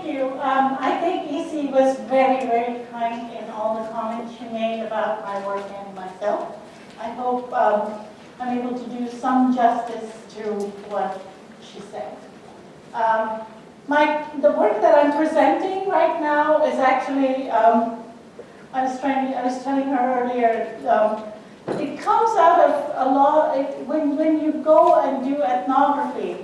thank you. I think EC was very, very kind in all the comments she made about my work and myself. I hope I'm able to do some justice to what she said. The work that I'm presenting right now is actually, I was telling her earlier, it comes out of a lot, when you go and do ethnography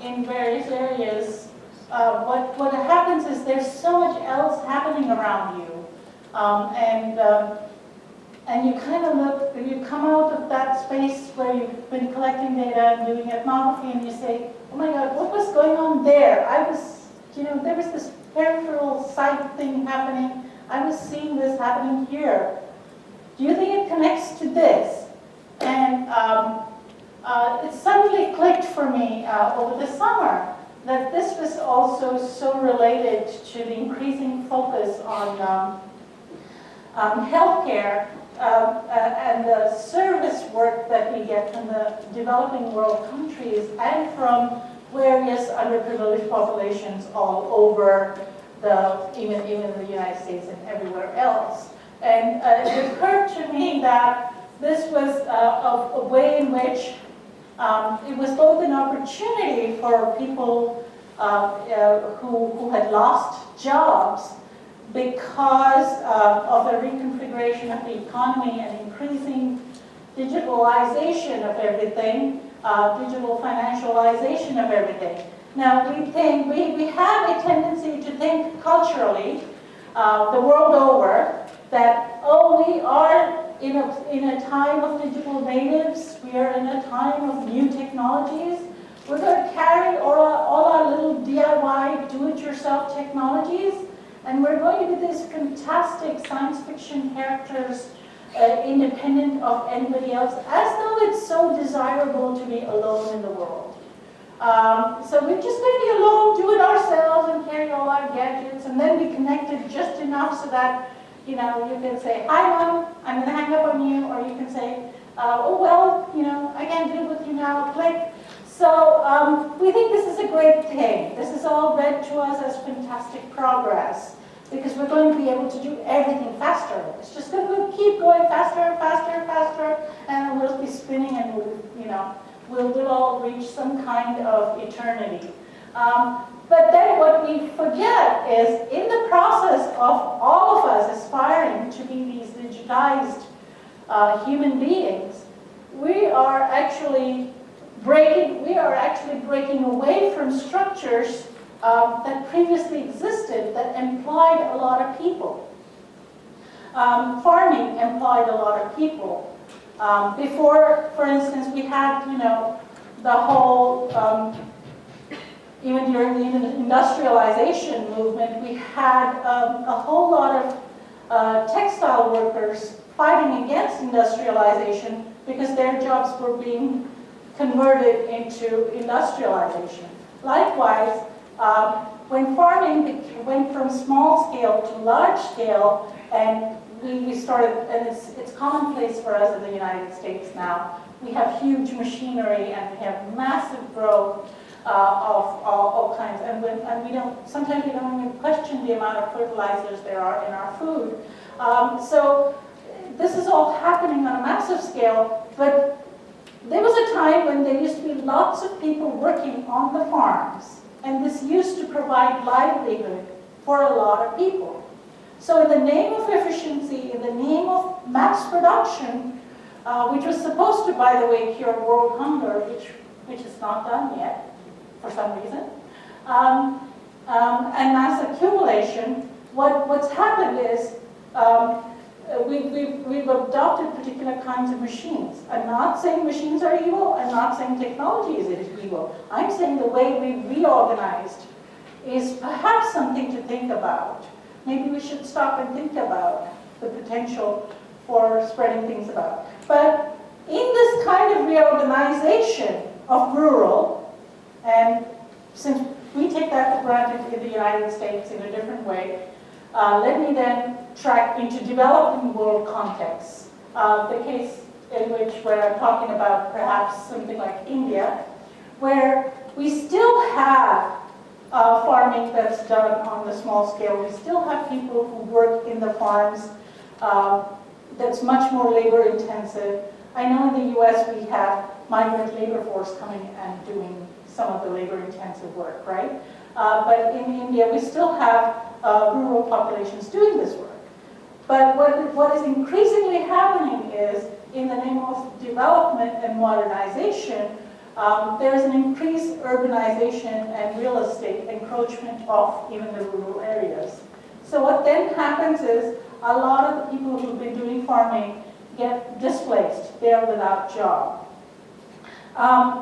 in various areas, what happens is there's so much else happening around you. And you kind of look, you come out of that space where you've been collecting data and doing ethnography and you say, oh my God, what was going on there? There was this peripheral sight thing happening. I was seeing this happening here. Do you think it connects to this? And it suddenly clicked for me over the summer that this was also so related to the increasing focus on healthcare and the service work that we get from the developing world countries and from various underprivileged populations all over even the United States and everywhere else. And it occurred to me that this was a way in which it was both an opportunity for people who had lost jobs because of the reconfiguration of the economy and increasing digitalization of everything, digital financialization of everything. Now, we have a tendency to think culturally, the world over, that, oh, we are in a time of digital natives, we are in a time of new technologies, we're going to carry all our little DIY, do-it-yourself technologies, and we're going to be these fantastic science fiction characters independent of anybody else, as though it's so desirable to be alone in the world. So we're just going to be alone, do it ourselves, and carry all our gadgets, and then be connected just enough so that, you can say, hi, Mom, I'm going to hang up on you, or you can say, oh, well, I can't deal with you now, click. So we think this is a great thing. This is all read to us as fantastic progress, because we're going to be able to do everything faster. It's just going to keep going faster and faster and faster, and we'll be spinning, and we'll all reach some kind of eternity. But then what we forget is, in the process of all of us aspiring to be these digitized human beings, we are actually breaking away from structures that previously existed that employed a lot of people. Farming employed a lot of people. Before, for instance, we had, the whole, even during the industrialization movement, we had a whole lot of textile workers fighting against industrialization because their jobs were being converted into industrialization. Likewise, when farming went from small scale to large scale, and we started, and it's commonplace for us in the United States now, we have huge machinery and we have massive growth of all kinds, and sometimes we don't even question the amount of fertilizers there are in our food. So this is all happening on a massive scale, but there was a time when there used to be lots of people working on the farms, and this used to provide livelihood for a lot of people. So in the name of efficiency, in the name of mass production, which was supposed to, by the way, cure world hunger, which is not done yet, for some reason, and mass accumulation, what's happened is we've adopted particular kinds of machines. I'm not saying machines are evil. I'm not saying technology is evil. I'm saying the way we've reorganized is perhaps something to think about. Maybe we should stop and think about the potential for spreading things about. But in this kind of reorganization of rural, and since we take that for granted in the United States in a different way, let me then track into developing world contexts. The case in which where I'm talking about perhaps something like India, where we still have farming that's done on the small scale. We still have people who work in the farms that's much more labor intensive. I know in the US we have migrant labor force coming and doing some of the labor intensive work, right? But in India we still have rural populations doing this work. But what is increasingly happening is, in the name of development and modernization, there's an increased urbanization and real estate encroachment of even the rural areas. So what then happens is a lot of the people who've been doing farming get displaced. They're without job.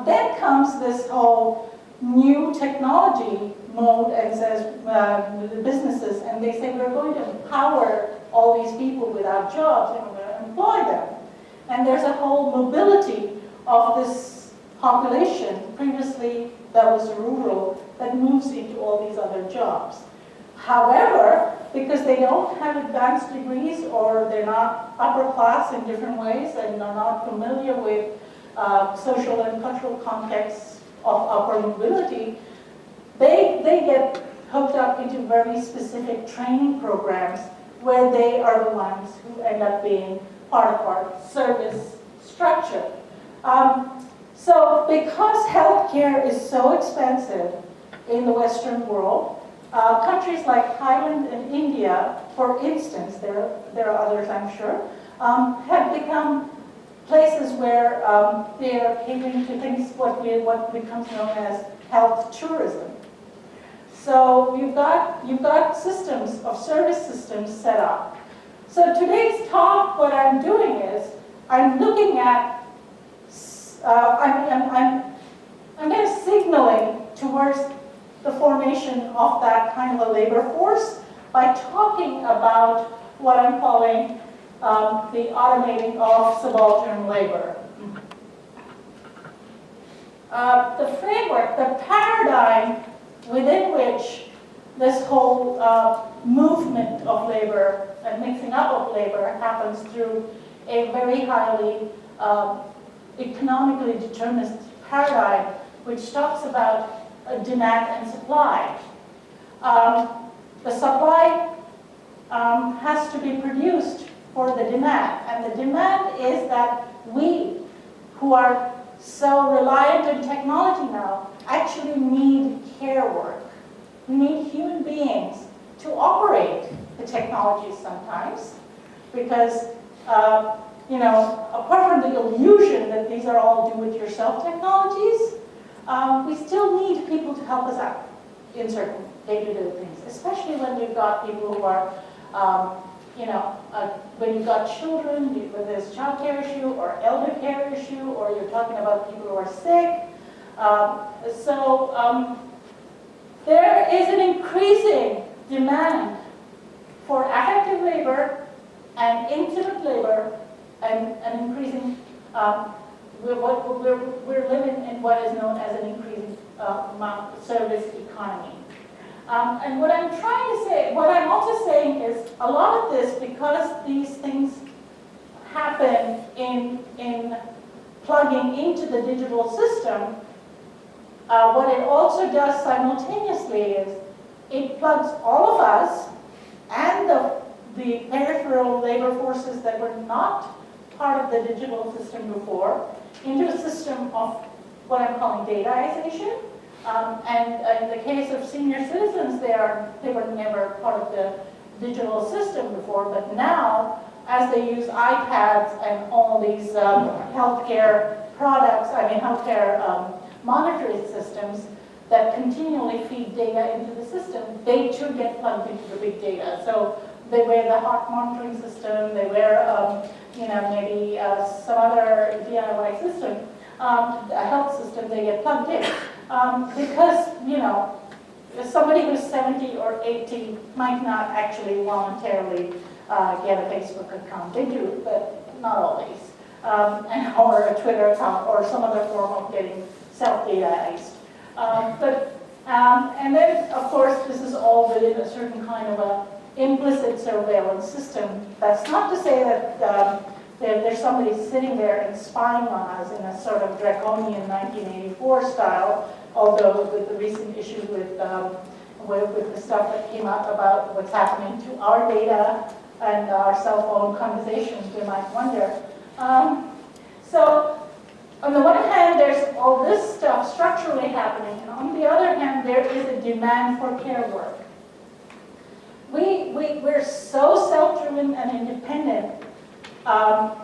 Then comes this whole new technology mode and says the businesses, and they say we're going to empower all these people without jobs and we're going to employ them. And there's a whole mobility of this population, previously that was rural, that moves into all these other jobs. However, because they don't have advanced degrees or they're not upper class in different ways and are not familiar with social and cultural contexts of upper mobility, they get hooked up into very specific training programs where they are the ones who end up being part of our service structure. So because healthcare is so expensive in the Western world, countries like Thailand and India, for instance, there are others I'm sure, have become places where they are catering to things, what becomes known as health tourism. So you've got systems of service systems set up. So today's talk, what I'm doing is I'm looking at, I'm kind of signaling towards the formation of that kind of a labor force by talking about what I'm calling the automating of subaltern labor. The framework, the paradigm within which this whole movement of labor and mixing up of labor happens through a very highly economically determinist paradigm which talks about demand and supply. The supply has to be produced for the demand, and the demand is that we, who are so reliant on technology now, actually need care work. We need human beings to operate the technology sometimes, because apart from the illusion that these are all do-it-yourself technologies, we still need people to help us out in certain day-to-day things, especially when we've got people who are, when you've got children, whether there's a child care issue or elder care issue, or you're talking about people who are sick. There is an increasing demand for affective labor and intimate labor, and an increasing, we're living in what is known as an increasing service economy. And what I'm trying to say, what I'm also saying is a lot of this, because these things happen in plugging into the digital system, what it also does simultaneously is it plugs all of us and the peripheral labor forces that were not part of the digital system before into a system of what I'm calling dataization. And in the case of senior citizens, they were never part of the digital system before, but now, as they use iPads and all these healthcare products, healthcare monitoring systems that continually feed data into the system, they too get plugged into the big data. So they wear the heart monitoring system, they wear maybe some other DIY system, a health system, they get plugged in. Because, somebody who's 70 or 80 might not actually voluntarily get a Facebook account. They do, but not always. Or a Twitter account or some other form of getting self-dataized. And then, of course, this is all within a certain kind of a implicit surveillance system. That's not to say that there's somebody sitting there and spying on us in a sort of draconian 1984 style, although with the recent issue with the stuff that came out about what's happening to our data and our cell phone conversations, we might wonder. So on the one hand, there's all this stuff structurally happening, and on the other hand, there is a demand for care work. We're so self-driven and independent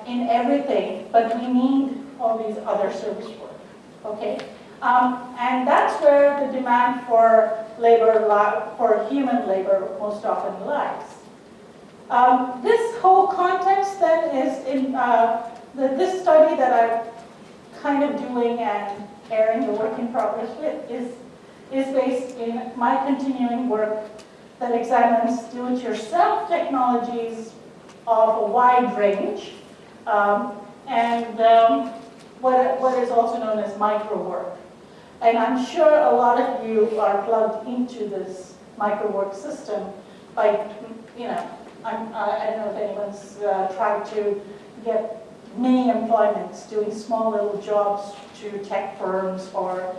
in everything, but we need all these other service work, okay? And that's where the demand for labor, for human labor, most often lies. This whole context then is in this study that I'm kind of doing and airing the work in progress with is based in my continuing work that examines do-it-yourself technologies of a wide range and what is also known as micro work. And I'm sure a lot of you are plugged into this micro work system by, you know, I don't know if anyone's tried to get mini employments, doing small little jobs to tech firms or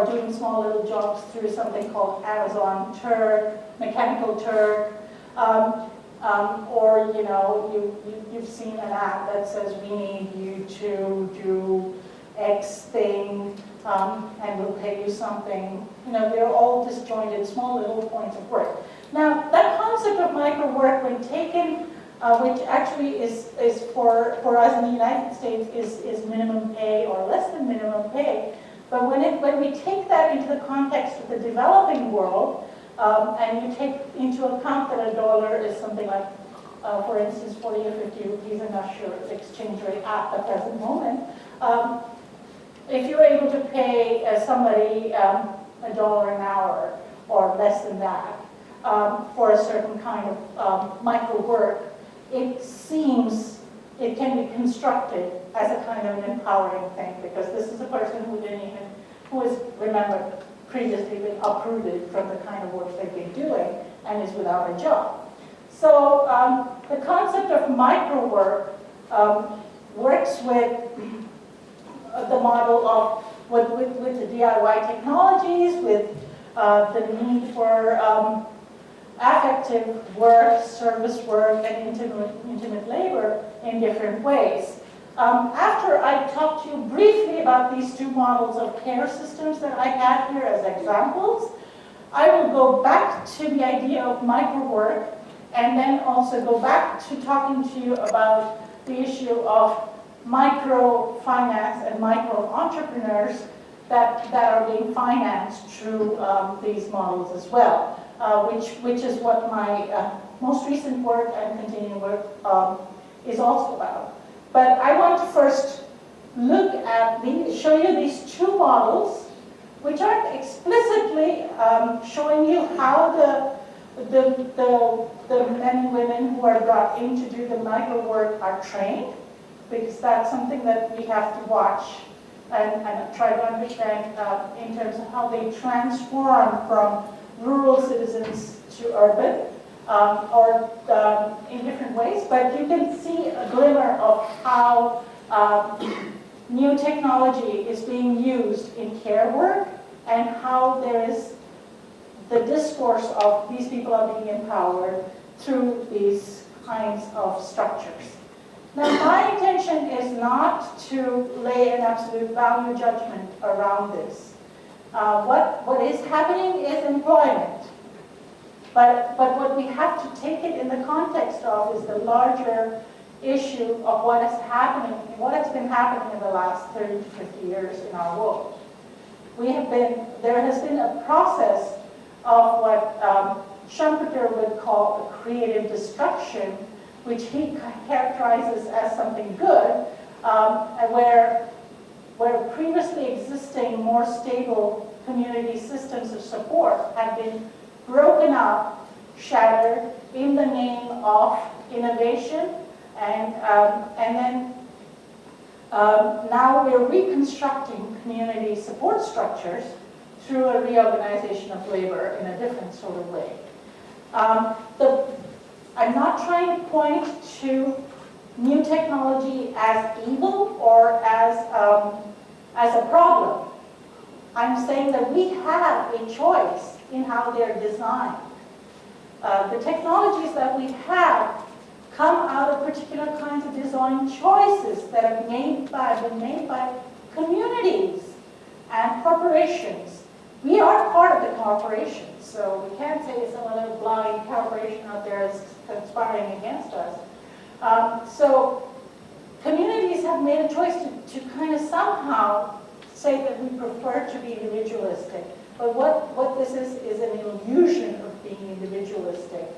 doing small little jobs through something called Amazon Turk, Mechanical Turk, or you know, you've seen an ad that says we need you to do X thing and we'll pay you something. You know, they're all disjointed, small little points of work. Now, that concept of micro work, when taken, which actually is for us in the United States is minimum pay or less than minimum pay. But when we take that into the context of the developing world, and you take into account that $1 is something like, for instance, 40 or 50 rupees, I'm not sure the exchange rate at the present moment. If you're able to pay somebody $1 an hour or less than that for a certain kind of micro work, it seems it can be constructed as a kind of an empowering thing, because this is a person who has, remember, previously been uprooted from the kind of work they've been doing and is without a job. So the concept of micro work works with the model of with the DIY technologies, with the need for affective work, service work, and intimate labor in different ways. After I talked to you briefly about these two models of care systems that I had here as examples, I will go back to the idea of micro work and then also go back to talking to you about the issue of microfinance and micro entrepreneurs that are being financed through these models as well. Which is what my most recent work and continuing work is also about. But I want to first look at show you these two models, which aren't explicitly showing you how the men and women who are brought in to do the micro work are trained, because that's something that we have to watch and try to understand in terms of how they transform from rural citizens to urban, or in different ways. But you can see a glimmer of how new technology is being used in care work, and how there is the discourse of these people are being empowered through these kinds of structures. Now, my intention is not to lay an absolute value judgment around this. What is happening is employment. But what we have to take it in the context of is the larger issue of what is happening, what has been happening in the last 30 to 50 years in our world. There has been a process of what Schumpeter would call a creative destruction, which he characterizes as something good, where previously existing, more stable community systems of support have been broken up, shattered in the name of innovation, and then now we're reconstructing community support structures through a reorganization of labor in a different sort of way. I'm not trying to point to new technology as evil or as a problem. I'm saying that we have a choice in how they're designed. The technologies that we have come out of particular kinds of design choices that have been made by communities and corporations. We are part of the corporation, so we can't say some other blind corporation out there is conspiring against us. So communities have made a choice to kind of somehow say that we prefer to be individualistic. But what this is an illusion of being individualistic,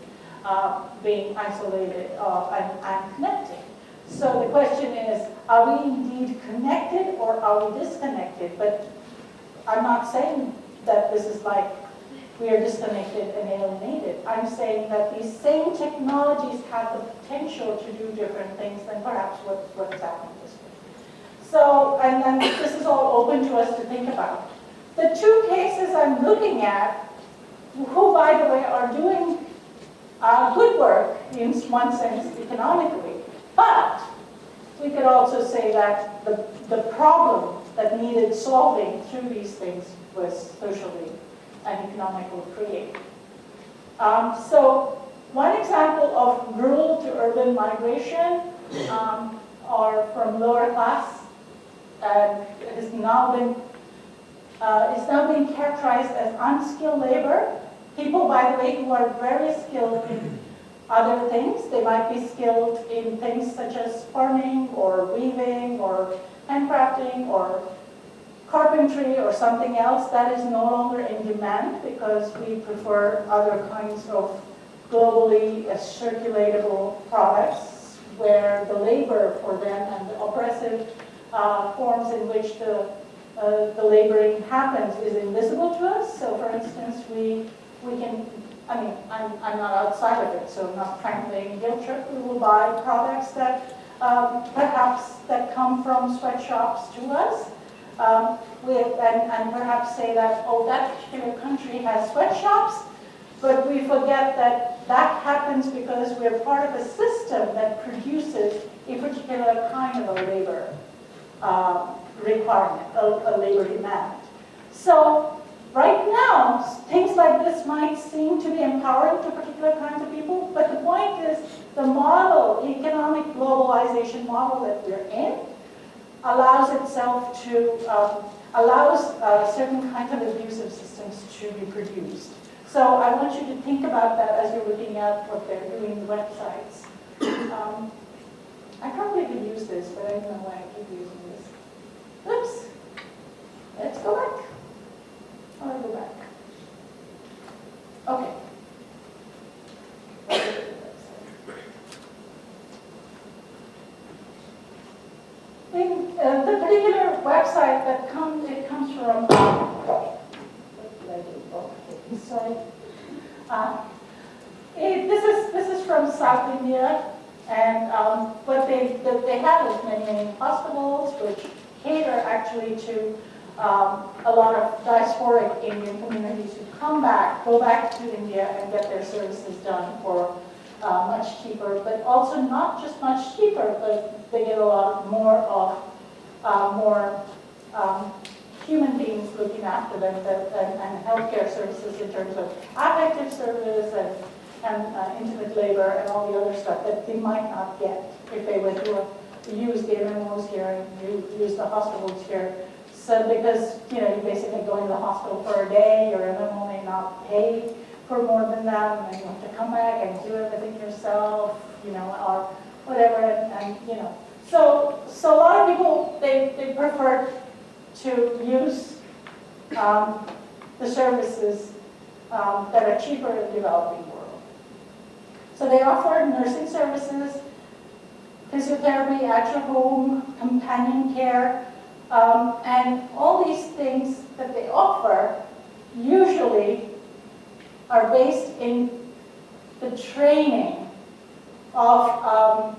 being isolated and connected. So the question is, are we indeed connected or are we disconnected? But I'm not saying that this is like we are disconnected and alienated. I'm saying that these same technologies have the potential to do different things than perhaps what's happening this way. So, and then this is all open to us to think about. The two cases I'm looking at, who, by the way, are doing good work in one sense economically, but we could also say that the problem that needed solving through these things was socially and economically created. So one example of rural to urban migration are from lower class, and it is now being characterized as unskilled labor. People, by the way, who are very skilled in other things. They might be skilled in things such as farming or weaving or handcrafting or carpentry or something else that is no longer in demand because we prefer other kinds of globally circulatable products where the labor for them and the oppressive forms in which the laboring happens is invisible to us. So for instance, we can, I mean, I'm not outside of it, so I'm not trying to make a guilt trip. We will buy products that perhaps that come from sweatshops to us. And perhaps say that, oh, that particular country has sweatshops, but we forget that that happens because we're part of a system that produces a particular kind of a labor requirement, a labor demand. So right now, things like this might seem to be empowering to particular kinds of people, but the point is the model, economic globalization model that we're in, allows itself to, allows certain kinds of abusive systems to be produced. So I want you to think about that as you're looking at what they're doing in the websites. I probably could use this, but I don't know why I keep using this. Oops. Let's go back. I'll go back. Okay. The particular website that comes from, what did I do? Oh, okay, sorry. This is from South India, and what they have is many hospitals which cater actually to a lot of diasporic Indian communities who go back to India and get their services done for much cheaper, but also not just much cheaper, but they get a lot more of human beings looking after them and healthcare services in terms of affective service and intimate labor and all the other stuff that they might not get if they were to use the MMOs here and use the hospitals here. So because, you know, you basically go into the hospital for a day, your MMO may not pay for more than that, and then you have to come back and do everything yourself, you know, or whatever, and you know. So a lot of people, they prefer to use the services that are cheaper in the developing world. So they offer nursing services, physiotherapy at your home, companion care, and all these things that they offer usually are based in the training of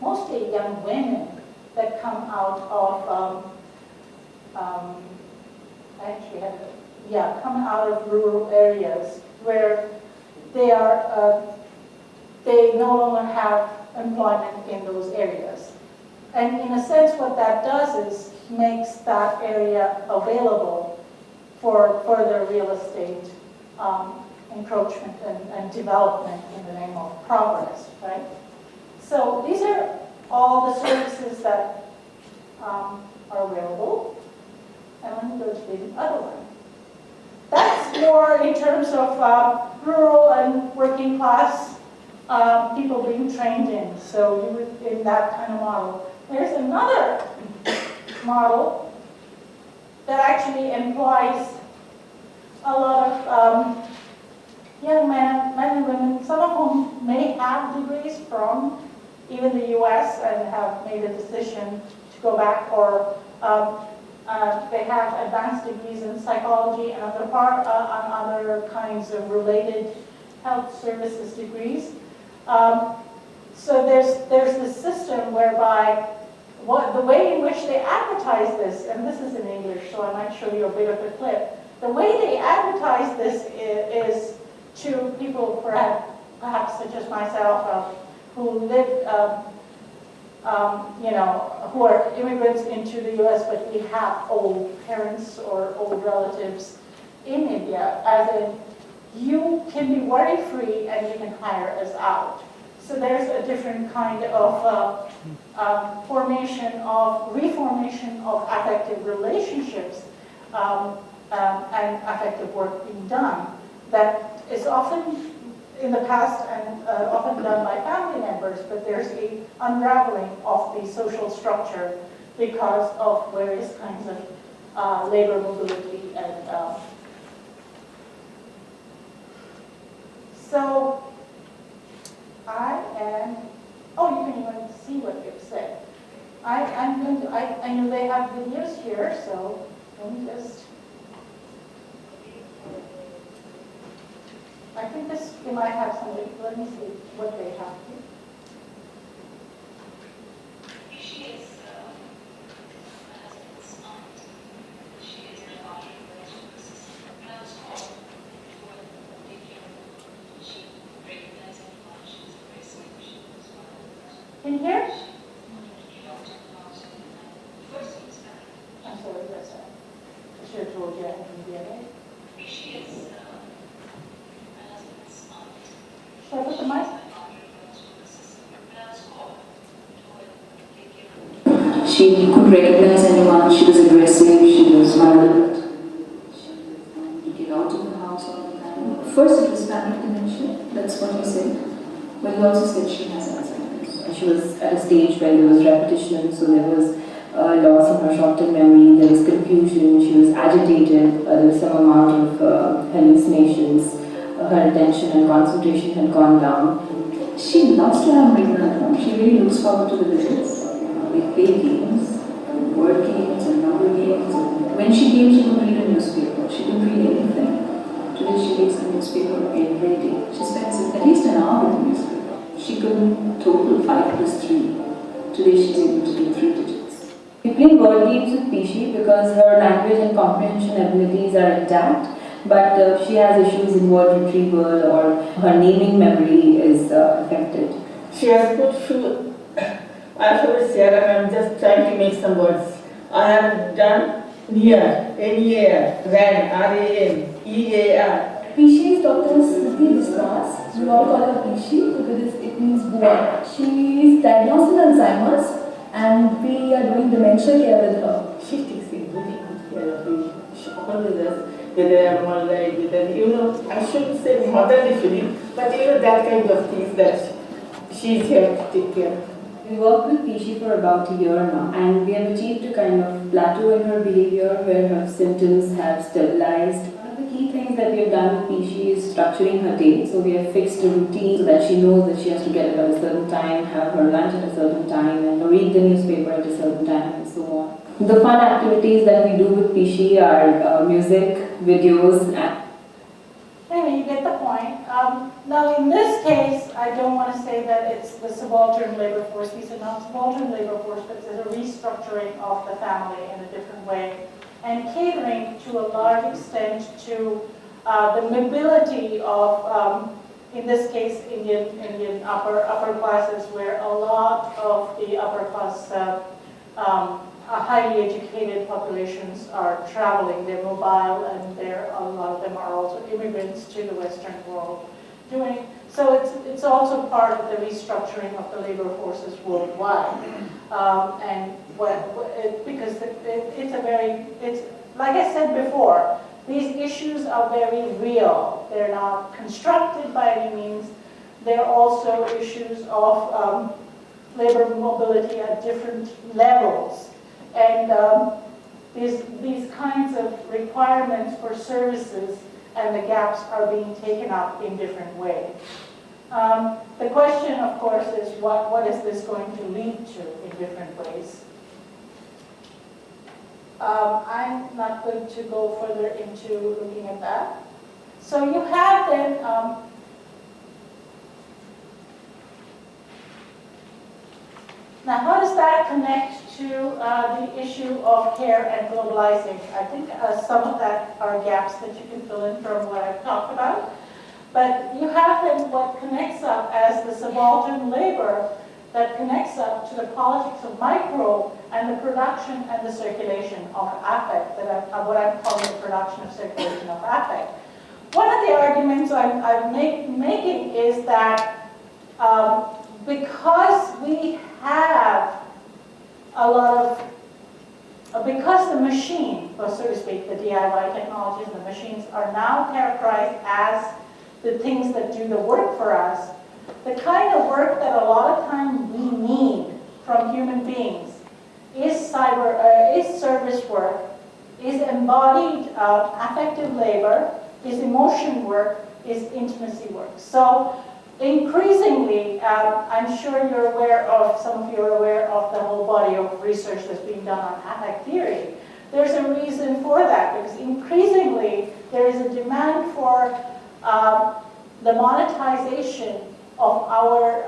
mostly young women that come out of, come out of rural areas where they are they no longer have employment in those areas. And in a sense, what that does is makes that area available for further real estate encroachment and development in the name of progress, right? So these are all the services that are available. And let me go to the other one. That's more in terms of rural and working class people being trained in. So you would, in that kind of model. There's another model that actually employs a lot of young men and women, some of whom may have degrees from even the US and have made a decision to go back, or they have advanced degrees in psychology and other kinds of related health services degrees. So there's this system whereby the way in which they advertise this, and this is in English, so I might show you a bit of a clip. The way they advertise this is to people perhaps such as myself who live, who are immigrants into the US, but we have old parents or old relatives in India, as in you can be worry-free and you can hire us out. So there's a different kind of reformation of affective relationships and affective work being done that is often in the past and often done by family members, but there's a unraveling of the social structure because of various kinds of labor mobility and so I am, you can even see what they've said. I know they have videos here, so let me just, I think they might have something, let me see what they have here. She is my husband's aunt. She is an entrepreneurial assistant. When I was called for the daycare, she recognized me while she was embracing. She was one of the In here? She came out to the house and first thing was back. I'm sorry, that's right. I should have told you I can be in. She is my husband's aunt. Should I put the mic? She couldn't recognize anyone, she was aggressive, she was violent. She would get out of the house all the time. First it was panic dementia, that's what he said. But he also said she has Alzheimer's. She was at a stage where there was repetition, so there was loss in her short-term memory, there was confusion, she was agitated, there was some amount of hallucinations, her attention and concentration had gone down. She loves to have reason at home. She really looks forward to the visits. We play games, word games and number games. When she came, she would read a newspaper. She didn't read anything. Today she reads the newspaper every day. She spends at least an hour with the newspaper. She couldn't total 5 plus 3. Today she's able to do 3 digits. We play word games with Pishi because her language and comprehension abilities are intact. But she has issues in word retrieval or her naming memory is affected. She has put few alphabets here and I'm just trying to make some words. I have done near, N-E-A-R, ran, R-A-N, E-A-R. Pishi is Dr. Smriti Biswas. We all call her Pishi because it means boy. She is diagnosed with Alzheimer's and we are doing dementia care with her. She takes a really good care of me. She always does. Whether I'm alright, whether, I shouldn't say motherly feeling, but that kind of things that she's here to take care of. We worked with Pishi for about a year now, and we have achieved a kind of plateau in her behavior where her symptoms have stabilized. One of the key things that we have done with Pishi is structuring her day. So we have fixed a routine so that she knows that she has to get up at a certain time, have her lunch at a certain time, and read the newspaper at a certain time, and so on. The fun activities that we do with Pishi are music, videos, and Anyway, you get the point. Now, in this case, I don't want to say that it's the subaltern labor force. These are not subaltern labor force, but it's a restructuring of the family in a different way and catering to a large extent to the mobility of in this case, Indian upper classes, where a lot of the upper class highly educated populations are traveling. They're mobile, and a lot of them are also immigrants to the Western world. So it's also part of the restructuring of the labor forces worldwide, because it's like I said before, these issues are very real. They're not constructed by any means. They're also issues of labor mobility at different levels. And these kinds of requirements for services and the gaps are being taken up in different ways. The question, of course, is what is this going to lead to in different ways? I'm not going to go further into looking at that. So you have then now, how does that connect to the issue of care and globalizing? I think some of that are gaps that you can fill in from what I've talked about. But you have then what connects up as the subaltern labor that connects up to the politics of micro and the production and the circulation of affect, what I'm calling the production of circulation of affect. One of the arguments I'm making is that because we have a lot of, because the machine, or so to speak, the DIY technologies, the machines are now characterized as the things that do the work for us, the kind of work that a lot of time we need from human beings is service work, is embodied affective labor, is emotion work, is intimacy work. So increasingly, I'm sure you're aware of, some of you are aware of the whole body of research that's being done on affect theory. There's a reason for that, because increasingly there is a demand for the monetization of our,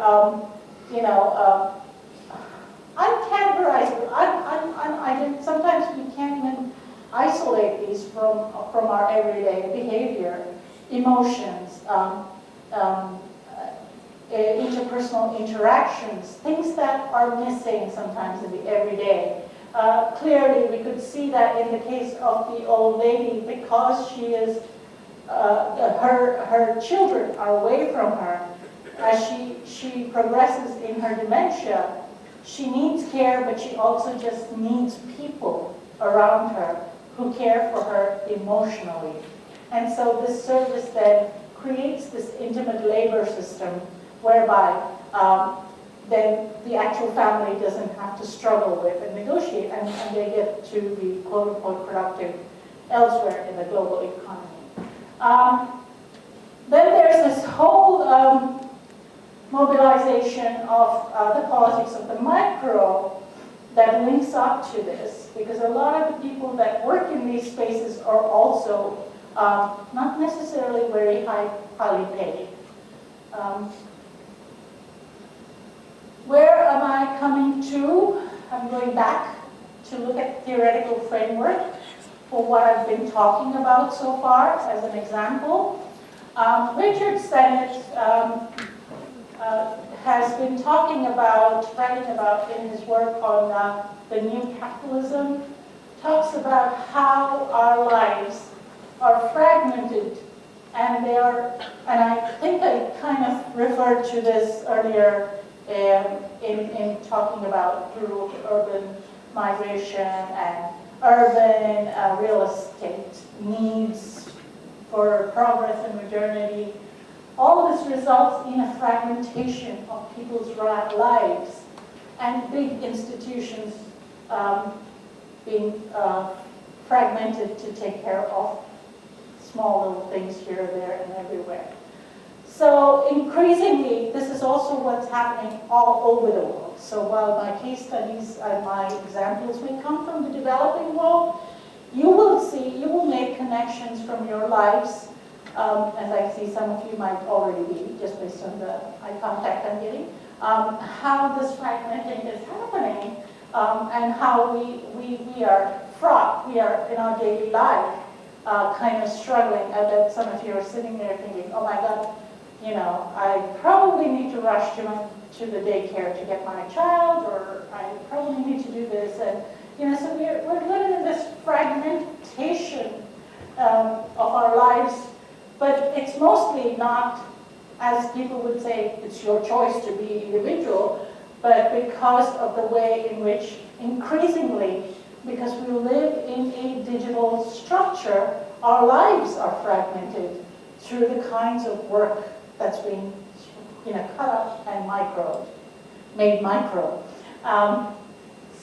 I'm categorizing, sometimes we can't even isolate these from our everyday behavior, emotions, interpersonal interactions, things that are missing sometimes in the everyday. Clearly, we could see that in the case of the old lady, because she is, her children are away from her. As she progresses in her dementia, she needs care, but she also just needs people around her who care for her emotionally. And so this service then creates this intimate labor system whereby then the actual family doesn't have to struggle with and negotiate, and they get to be quote-unquote productive elsewhere in the global economy. Then there's this whole mobilization of the politics of the micro that links up to this, because a lot of the people that work in these spaces are also not necessarily very highly paid. Where am I coming to? I'm going back to look at the theoretical framework for what I've been talking about so far as an example. Richard Sennett has been writing about in his work on the new capitalism, talks about how our lives are fragmented, and I think I kind of referred to this earlier in talking about rural to urban migration and urban real estate needs for progress and modernity. All this results in a fragmentation of people's lives and big institutions being fragmented to take care of small little things here, there, and everywhere. So increasingly, this is also what's happening all over the world. So while my case studies and my examples may come from the developing world, you will make connections from your lives, as I see some of you might already be, just based on the eye contact I'm getting, how this fragmenting is happening, and how we are fraught, we are in our daily life kind of struggling. I bet some of you are sitting there thinking, oh my God, I probably need to rush to the daycare to get my child, or I probably need to do this. And, so we're living in this fragmentation of our lives, but it's mostly not, as people would say, it's your choice to be individual, but because of the way in which increasingly, because we live in a digital structure, our lives are fragmented through the kinds of work that's being cut up and made micro.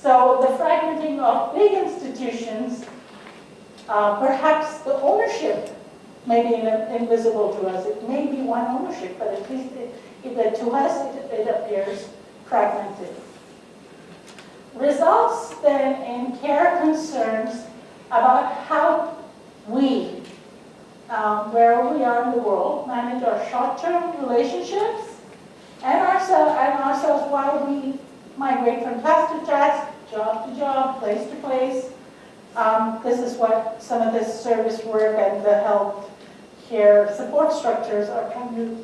So the fragmenting of big institutions, perhaps the ownership may be invisible to us. It may be one ownership, but at least to us it appears fragmented. Results then in care concerns about how we, where we are in the world, manage our short-term relationships and ourselves while we migrate from task to task, job to job, place to place. This is what some of this service work and the health care support structures are trying to,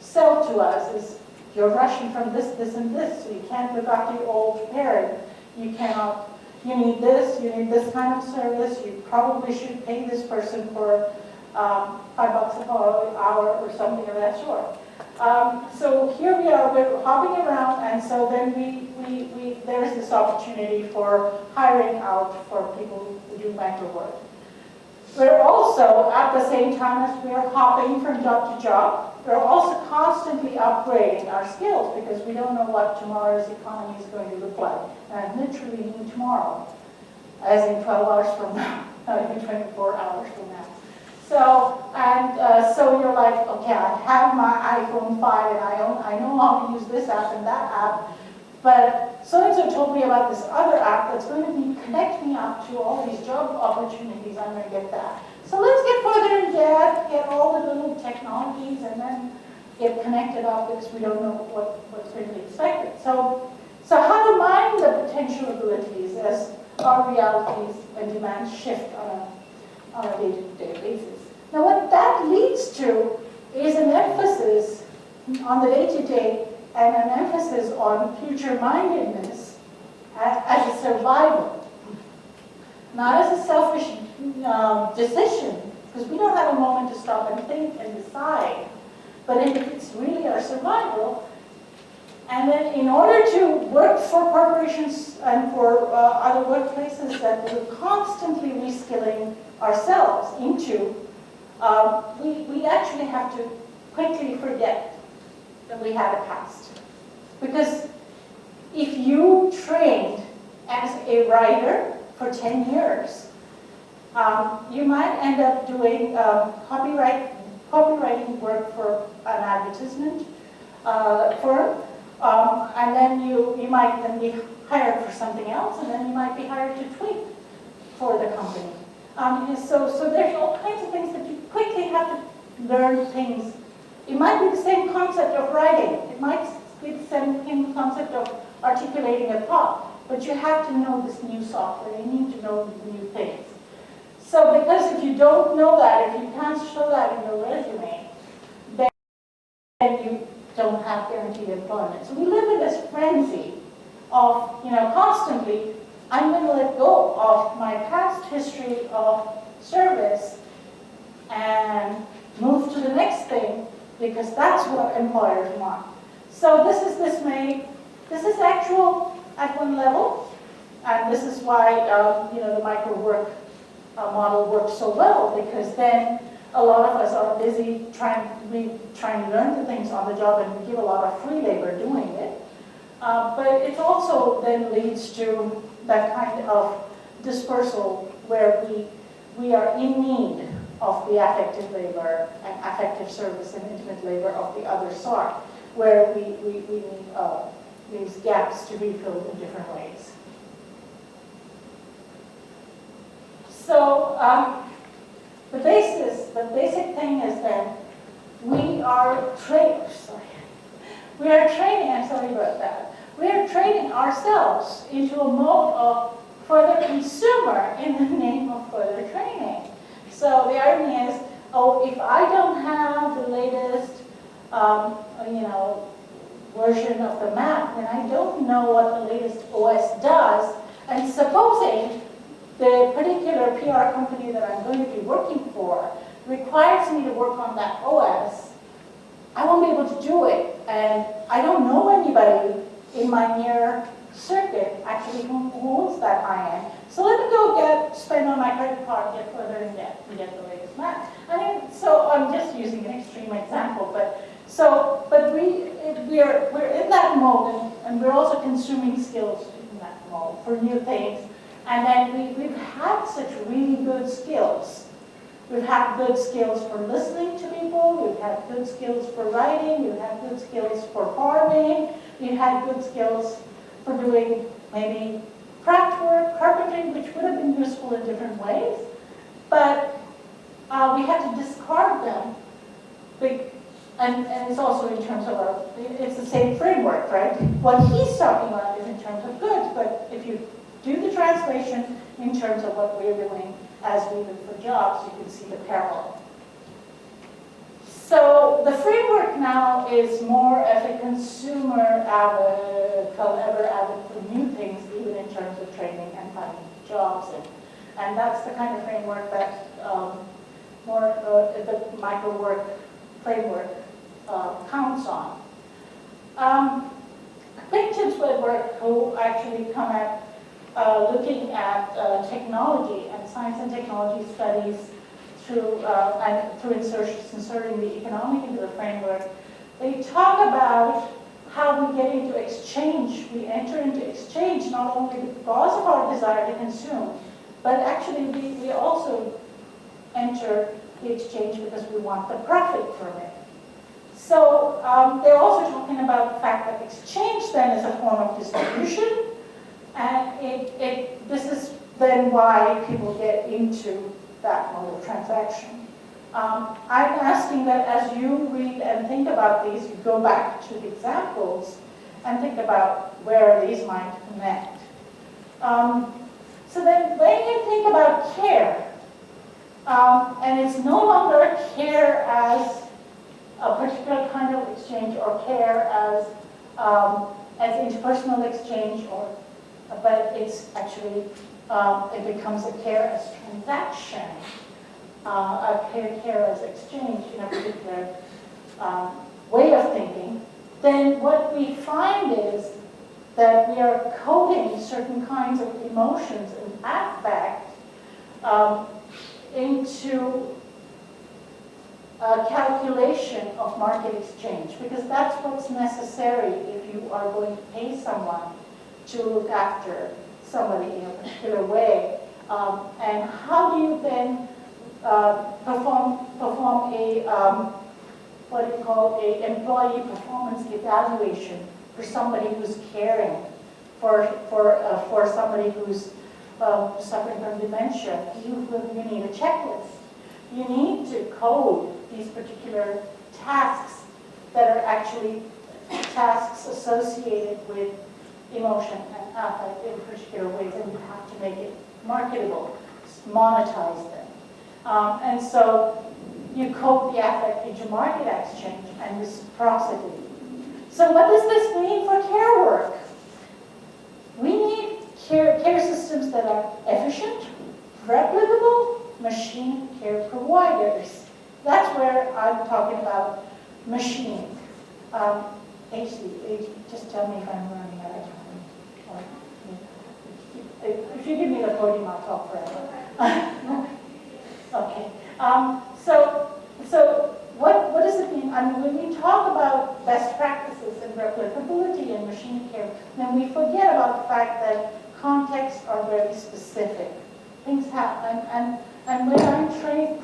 sell to us. Is you're rushing from this, and this, so you can't look after your old parent. You need this kind of service. You probably should pay this person for $5 an hour or something of that sort. So here we are, we're hopping around, and so then there's this opportunity for hiring out for people who do micro work. We're also, at the same time as we're hopping from job to job, we're also constantly upgrading our skills because we don't know what tomorrow's economy is going to look like. And I literally mean tomorrow, as in 12 hours from now, not even 24 hours from now. So you're like, okay, I have my iPhone 5 and I know how to use this app and that app, but so-and-so told me about this other app that's going to connect me up to all these job opportunities. I'm going to get that. So let's get further in depth, get all the little technologies, and then get connected up because we don't know what's going to be expected. So how to mine the potential abilities as our realities and demands shift on a day-to-day basis. Now what that leads to is an emphasis on the day-to-day and an emphasis on future-mindedness as a survival, not as a selfish decision, because we don't have a moment to stop and think and decide, but if it's really our survival. And then in order to work for corporations and for other workplaces that we're constantly reskilling ourselves into, we actually have to quickly forget that we had a past. Because if you trained as a writer for 10 years, you might end up doing copywriting work for an advertisement firm, and then you might then be hired for something else, and then you might be hired to tweet for the company. So there's all kinds of things that you quickly have to learn things. It might be the same concept of writing. It might be the same concept of articulating a thought, but you have to know this new software. You need to know new things. So because if you don't know that, if you can't show that in your resume, then you don't have guaranteed employment. So we live in this frenzy of, constantly, I'm going to let go of my past history of service and move to the next thing because that's what employers want. So this is actual at one level, and this is why the micro work model works so well, because then a lot of us are busy trying to learn the things on the job, and we give a lot of free labor doing it. But it also then leads to that kind of dispersal where we are in need of the affective labor and affective service and intimate labor of the other sort, where we need these gaps to be filled in different ways. So the basic thing is that we are training ourselves into a mode of further consumer in the name of further training. So the irony is oh, if I don't have the latest, version of the map, then I don't know what the latest OS does. And supposing the particular PR company that I'm going to be working for requires me to work on that OS, I won't be able to do it. And I don't know anybody in my near circuit actually who owns that high-end. So let me go spend on my credit card, get further and get the latest map. I mean, so I'm just using an extreme example, but we're in that mode, and we're also consuming skills in that mode for new things. And then we've had such really good skills. We've had good skills for listening to people, we've had good skills for writing, we've had good skills for farming, we've had good skills for doing maybe craft work, carpentering, which would have been useful in different ways. But we had to discard them. And it's also in terms of it's the same framework, right? What he's talking about is in terms of goods, but if you do the translation in terms of what we're doing as we look for jobs, you can see the parallel. So the framework now is more of a consumer avid for new things, even in terms of training and finding jobs. And that's the kind of framework that the micro work framework counts on. Pictures work who actually come at looking at technology and science and technology studies through inserting the economic into the framework. They talk about how we get into exchange. We enter into exchange not only because of our desire to consume, but actually we also enter the exchange because we want the profit from it. So they're also talking about the fact that exchange then is a form of distribution, and this is then why people get into that mode of transaction. I'm asking that as you read and think about these, you go back to the examples and think about where these might connect. So then when you think about care, and it's no longer care as a particular kind of exchange or care as interpersonal exchange, but it's actually, it becomes a care as transaction, a care as exchange in a particular way of thinking, then what we find is that we are coding certain kinds of emotions and affect into calculation of market exchange, because that's what's necessary if you are going to pay someone to look after somebody in a particular way. And how do you then perform a what do you call a employee performance evaluation for somebody who's caring for somebody who's suffering from dementia? You need a checklist. You need to code these particular tasks that are actually tasks associated with emotion and affect in particular ways, and you have to make it marketable, monetize them. And so you code the affect into market exchange and reciprocity. So what does this mean for care work? We need care systems that are efficient, replicable, machine care providers. That's where I'm talking about machining. HD, just tell me if I'm running out of time. If you give me the podium, I'll talk forever. Okay. So what does it mean? I mean, when we talk about best practices and replicability and machine care, then we forget about the fact that contexts are very specific. Things happen, and when I'm trained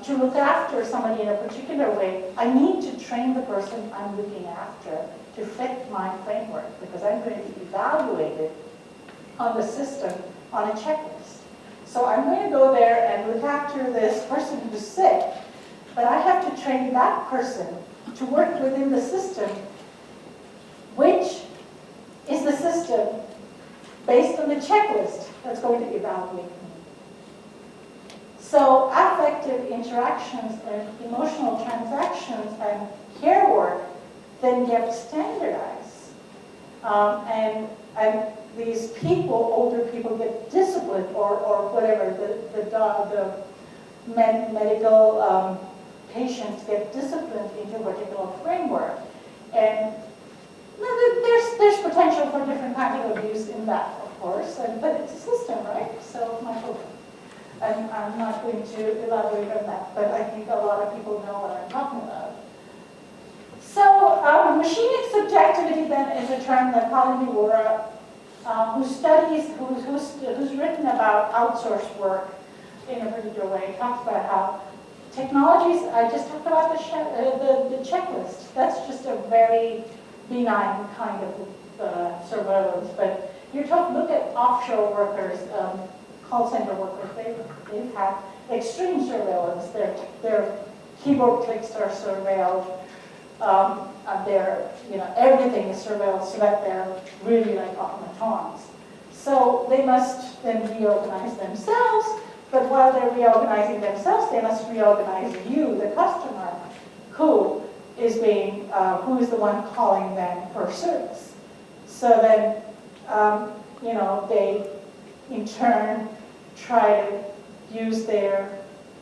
to look after somebody in a particular way, I need to train the person I'm looking after to fit my framework, because I'm going to be evaluated on the system on a checklist. So I'm going to go there and look after this person who's sick, but I have to train that person to work within the system, which is the system based on the checklist that's going to evaluate me. So affective interactions and emotional transactions and care work then get standardized. And these people, older people, get disciplined or whatever, the medical patients get disciplined into a particular framework. And there's potential for different kinds of abuse in that, of course, but it's a system, right? So my hope. And I'm not going to elaborate on that, but I think a lot of people know what I'm talking about. So machinic subjectivity then is a term that Colin Miura, who's written about outsourced work in a particular way, talks about how technologies, I just talked about the checklist. That's just a very benign kind of surveillance, but look at offshore workers, call center workers, they've had extreme surveillance. Their keyboard clicks are surveilled. Everything is surveilled so that they're really like automatons. So they must then reorganize themselves, but while they're reorganizing themselves, they must reorganize you, the customer, who is the one calling them for service. So then, they in turn try to use their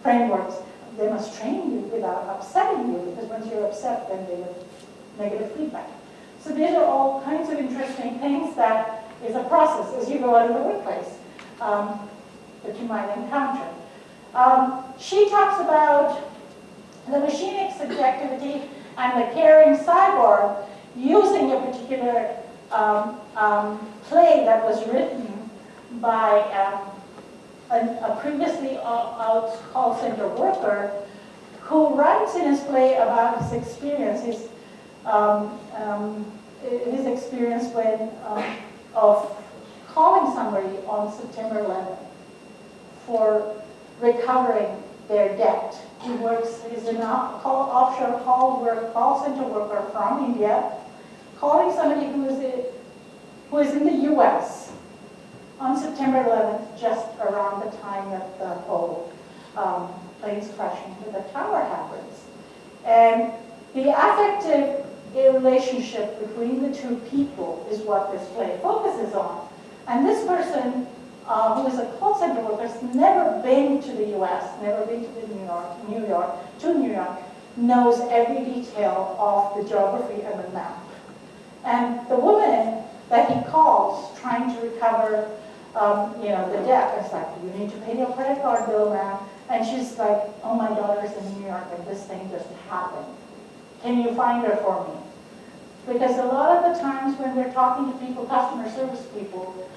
frameworks. They must train you without upsetting you, because once you're upset, then they will negative feedback. So these are all kinds of interesting things that is a process as you go out in the workplace that you might encounter. She talks about the machinic subjectivity and the caring cyborg using a particular play that was written by a previously out call center worker who writes in his play about his experience, his experience when of calling somebody on September 11th for recovering their debt. He's an offshore call center worker from India, calling somebody who is in the U.S. on September 11th, just around the time that the whole planes crashing into the tower happens. And the affective relationship between the two people is what this play focuses on. And this person, who is a call center worker, has never been to the U.S., never been to New York, knows every detail of the geography and the map. And the woman that he calls, trying to recover the debt, is like, you need to pay your credit card bill, ma'am. And she's like, oh, my daughter's in New York and this thing just happened. Can you find her for me? Because a lot of the times when we're talking to people, customer service people,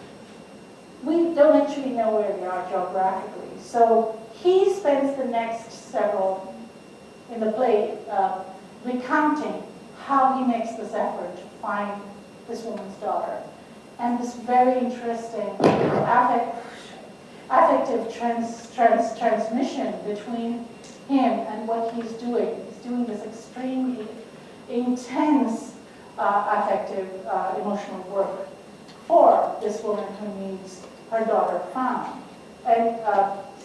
we don't actually know where they are geographically. So he spends the next several, in the play, recounting how he makes this effort to find this woman's daughter. And this very interesting affective transmission between him and what he's doing. He's doing this extremely intense affective emotional work for this woman who needs her daughter found. And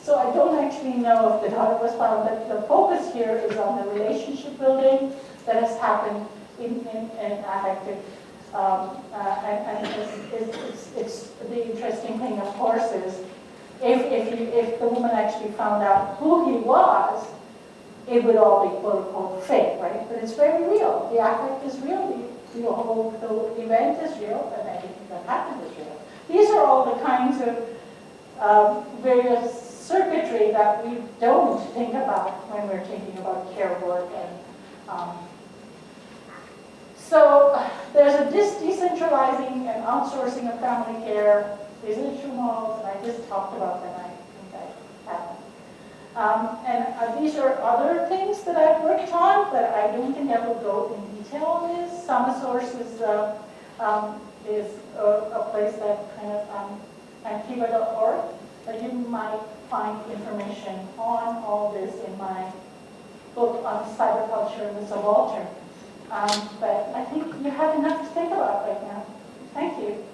so I don't actually know if the daughter was found, but the focus here is on the relationship building that has happened in affective. And it's the interesting thing, of course, is if the woman actually found out who he was, it would all be quote unquote fake, right? But it's very real. The affect is real. The whole event is real, and everything that happened is real. These are all the kinds of various circuitry that we don't think about when we're thinking about care work. And so there's a decentralizing and outsourcing of family care. These are the two models, and I just talked about them. I think I have them. And these are other things that I've worked on, but I don't think I will go in detail on this. SamaSource is a place that kind of Antiva.org, but you might find information on all this in my book on cyberculture and the subaltern. But I think you have enough to think about right now. Thank you.